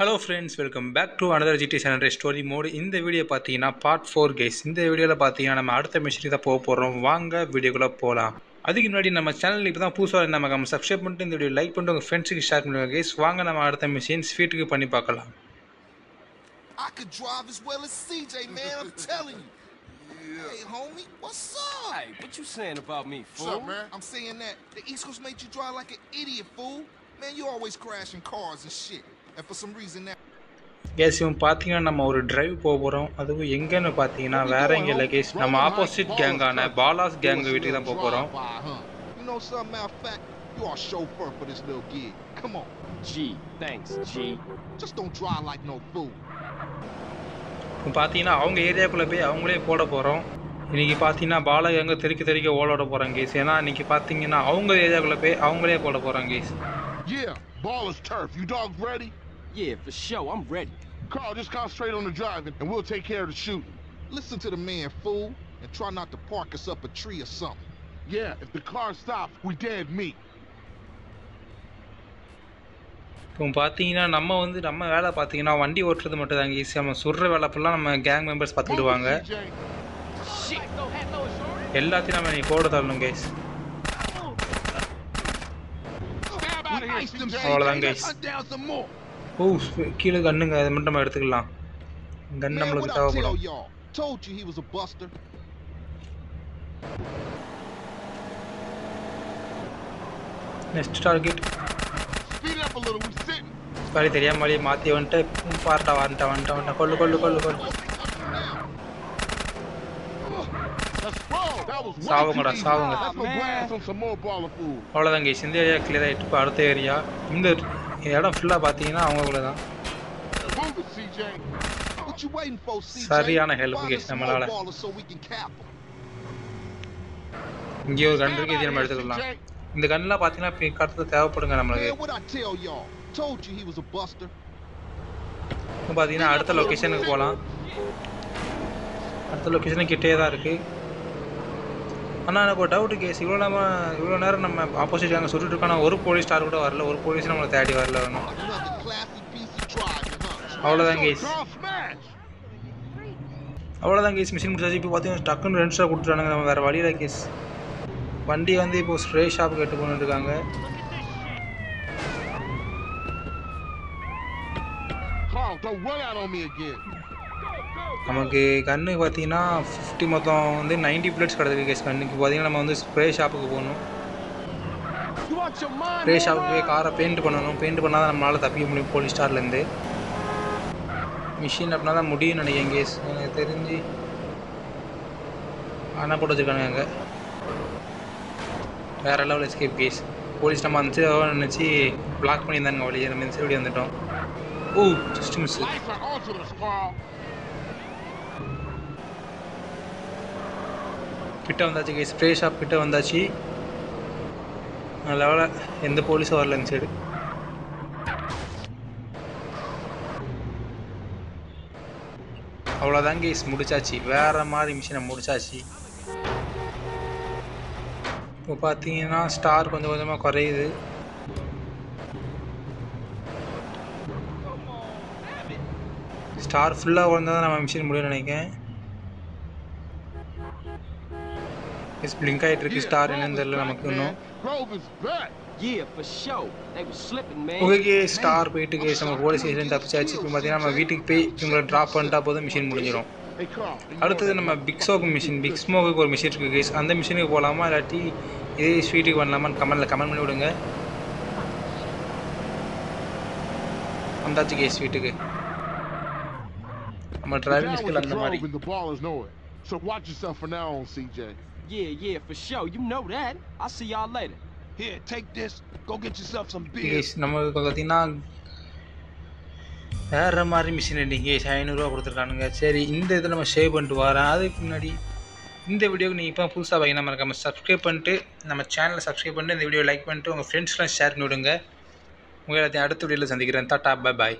Hello friends, welcome back to another GT channel story mode. இந்த video பார்த்தீங்கன்னா part 4 guys. இந்த வீடியோவில் பார்த்தீங்கன்னா நம்ம அடுத்த மிஷினுக்கு தான் போக போகிறோம். வாங்க வீடியோக்குள்ளே போகலாம். அதுக்கு முன்னாடி நம்ம சேனல் இப்போ தான் புதுசாக நம்ம சப்ஸ்கிரைப் பண்ணிட்டு இந்த வீடியோ லைக் பண்ணிட்டு உங்கள் ஃப்ரெண்ட்ஸுக்கு ஷேர் பண்ணுவாங்க கைஸ். வாங்க நம்ம அடுத்த மிஷின் ஸ்வீட்டுக்கு பண்ணி பார்க்கலாம். I could drive as well as CJ, man, I'm telling you. Yeah. Hey, homie, what's up? Hey, what you saying about me, fool? What's up, man? I'm saying that the East Coast made you drive like an idiot, fool. Man, you always crashing cars and shit. And for some reason now. Guys இவன் பார்த்தீங்கன்னா நம்ம ஒரு drive போக போகிறோம். அதுவும் எங்கன்னு பார்த்தீங்கன்னா வேற எங்கே இல்லை கேஸ், நம்ம ஆப்போசிட் கேங்கான பாலாஸ் கேங் வீட்டுக்கு தான் போக போகிறோம். You know something, matter of fact, you are chauffeur for this little gig. Come on. G, thanks, G. Just don't drive like no fool. இப்போ பார்த்தீங்கன்னா அவங்க ஏரியாக்குள்ளே போய் அவங்களே போட போகிறோம். இன்றைக்கி பார்த்தீங்கன்னா பாலா எங்கே தெறிக்க ஓட போகிறாங்க கேஸ். ஏன்னா இன்றைக்கி பார்த்தீங்கன்னா அவங்க ஏரியாக்குள்ளே போய் அவங்களே போட போகிறாங்க case. Yeah, ball is turf. You dogs ready? Yeah, for sure, I'm ready. Carl, just concentrate on the driving, and we'll take care of the shooting. Listen to the man, fool, and try not to park us up a tree or something. Yeah, if the car stops, we dead meat. இப்போ பார்த்தீங்கன்னா நம்ம வேலை பார்த்தீங்கன்னா வண்டி ஓட்டுறது மட்டும் தாங்க easy. நம்ம சுடுற வேலை ஃபுல்லாக நம்ம கேங் மெம்பர்ஸ் பார்த்துக்கிடுவாங்க. எல்லாத்தையும் நம்ம நீ போட தரணும் கேஸ். அவ்வளோதான் கேஸ். ஓ, கீழே கண்ணுங்க, அதை மட்டும் நம்ம எடுத்துக்கலாம். கன் நம்மளுக்கு தேவைப்படும். நெக்ஸ்ட் டார்கெட் சாரி தெரியாமலே மாற்றி வந்துட்டு பார்ட்டா வந்துட்டேன். கொல்லு சாவுங்கடா. அவ்வளோதான் கேஸ். இந்த ஏரியா கிளியர் ஆகிட்டு இப்போ அடுத்த ஏரியா. இந்த இடம் ஃபுல்லாக பார்த்தீங்கன்னா அவங்களுக்குள்ள தான். சரியான ஹெல்ப் கேஸ் நம்மளால. இங்கே ஒரு கன் இருக்கு, இதை நம்ம எடுத்துக்கலாம். இந்த கன்லாம் பார்த்தீங்கன்னா கடத்துல தேவைப்படுங்க நம்மளுக்கு. இப்போ பார்த்தீங்கன்னா அடுத்த லொக்கேஷனுக்கு போகலாம். அடுத்த லொக்கேஷனுக்கு கிட்டே தான் இருக்குது. ஆனால் எனக்கு ஒரு டவுட்டு கேஸ், இவ்வளோ நேரம் நம்ம ஆப்போசிட் அங்கே சுட்டுட்டு இருக்கோம். ஆனால் ஒரு போலீஸ் ஸ்டார் கூட வரல, ஒரு போலீஸ் நம்மளை தேடி வரல. அவ்வளோதான் கேஸ், மிஷின் முடிச்சாச்சு. இப்போ பார்த்தீங்கன்னா டக்குன்னு 2 ஸ்டார் கொடுத்துட்டானுங்க. நம்ம வேறு வழியில் கேஸ். வண்டி இப்போ ஸ்ப்ரே ஷாப்புக்கு எடுத்து போட்டு இருக்காங்க. நமக்கு கன்று பார்த்தீங்கன்னா 50 மொத்தம் 90 பிளேட்ஸ் கிடக்கு கேஸ். கண்ணுக்கு பார்த்தீங்கன்னா நம்ம ஸ்ப்ரே ஷாப்புக்கு போகணும். ஸ்ப்ரே ஷாப்புக்கு போய் காரை பெயிண்ட் பண்ணணும். பெயிண்ட் பண்ணால் தான் நம்மளால் தப்பிக்க முடியும் போலீஸ் ஸ்டார்லேருந்து. மிஷின் அப்படின்னா தான் முடியும்னு நினைக்கிறேன் கேஸ், எனக்கு தெரிஞ்சு. ஆனால் போட்டு வச்சுருக்கானுங்க அங்கே. வேறு லெவல் எஸ்கேப் கேஸ். போலீஸ் நம்ம நினச்சி பிளாக் பண்ணியிருந்தாங்க வழியை. நம்ம இந்த சைடு வந்துட்டோம். ஓ, ஜஸ்ட் மிஸ். கிட்ட வந்தாச்சு கேஸ். ஸ்ப்ரே ஷாப் கிட்ட வந்தாச்சு. லெவலில் எந்த போலீஸும் வரல இந்த சைடு. அவ்வளோதான் கேஸ், முடிச்சாச்சு. வேறு மாதிரி மிஷினை முடிச்சாச்சு. இப்போ பார்த்தீங்கன்னா ஸ்டார் கொஞ்சம் கொஞ்சமாக குறையுது. ஸ்டார் ஃபுல்லாக குறைந்தா தான் நம்ம மிஷின் முடியும்னு நினைக்கிறேன். பிளிங்க் ஆகிட்டு இருக்கு ஸ்டார், என்னன்னு தெரியல நமக்கு இன்னும். ஓகே, ஸ்டார் போயிட்டு கேஸ் நம்ம போலீஸ் ஸ்டேஷன் தப்பிச்சாச்சு. இப்போ பார்த்தீங்கன்னா நம்ம வீட்டுக்கு போய் இவங்களை ட்ராப் பண்ணிட்டா போதும் மிஷின் முடிஞ்சிடும். அடுத்தது நம்ம பிக் ஸ்மோக்கு ஒரு மிஷின் இருக்குது கேஸ். அந்த மிஷினுக்கு போகலாமா இல்லாட்டி இதே ஸ்வீட்டுக்கு பண்ணலாமான்னு கமெண்ட் பண்ணி விடுங்க. வந்தாச்சு கேஸ் வீட்டுக்கு. நம்ம டிரைவிங் ஸ்கில் அந்த மாதிரி. So watch yourself for now on, CJ. Yeah, for sure. You know that. I'll see y'all later. Here, take this. Go get yourself some beer. Guys நமக்கு பார்த்தீங்கன்னா வேறு மாதிரி மிஷின் ரெண்டிங்க 500 கொடுத்துருக்கானுங்க. சரி, இந்த இதில் நம்ம சேவ் பண்ணிட்டு வரேன். அதுக்கு முன்னாடி இந்த வீடியோக்கு நீங்கள் இப்போ புதுசாக பார்த்தீங்கன்னா மறக்காம சப்ஸ்கிரைப் பண்ணிட்டு நம்ம சேனலை சப்ஸ்கிரைப் பண்ணிட்டு இந்த வீடியோ லைக் பண்ணிட்டு உங்கள் ஃப்ரெண்ட்ஸ்லாம் ஷேர் பண்ணி விடுங்க. உங்கள் எல்லாத்தையும் அடுத்த வீடியோவில் சந்திக்கிறேன். Tata, bye bye.